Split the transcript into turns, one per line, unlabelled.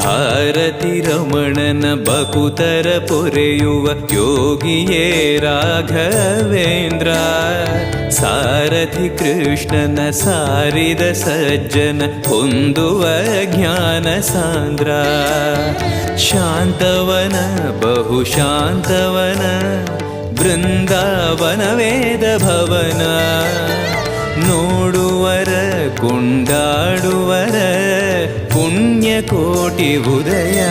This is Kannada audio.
ಭಾರತಿ ರಮಣನ ಬಕುತರ ಪೊರೆಯುವ ಯೋಗಿಯೇ ರಾಘವೇಂದ್ರ. ಸಾರಥಿ ಕೃಷ್ಣನ ಸಾರಿದ ಸಜ್ಜನ ಹೊಂದುವ ಜ್ಞಾನ ಸಾಂದ್ರ. ಶಾಂತವನ ಬಹುಶಾಂತವನ ಬೃಂದಾವನ ವೇದ ಭವನ. ನೋಡುವರ ಕೊಂಡಾಡುವರ ಪುಣ್ಯಕೋಟಿ ಉದಯ.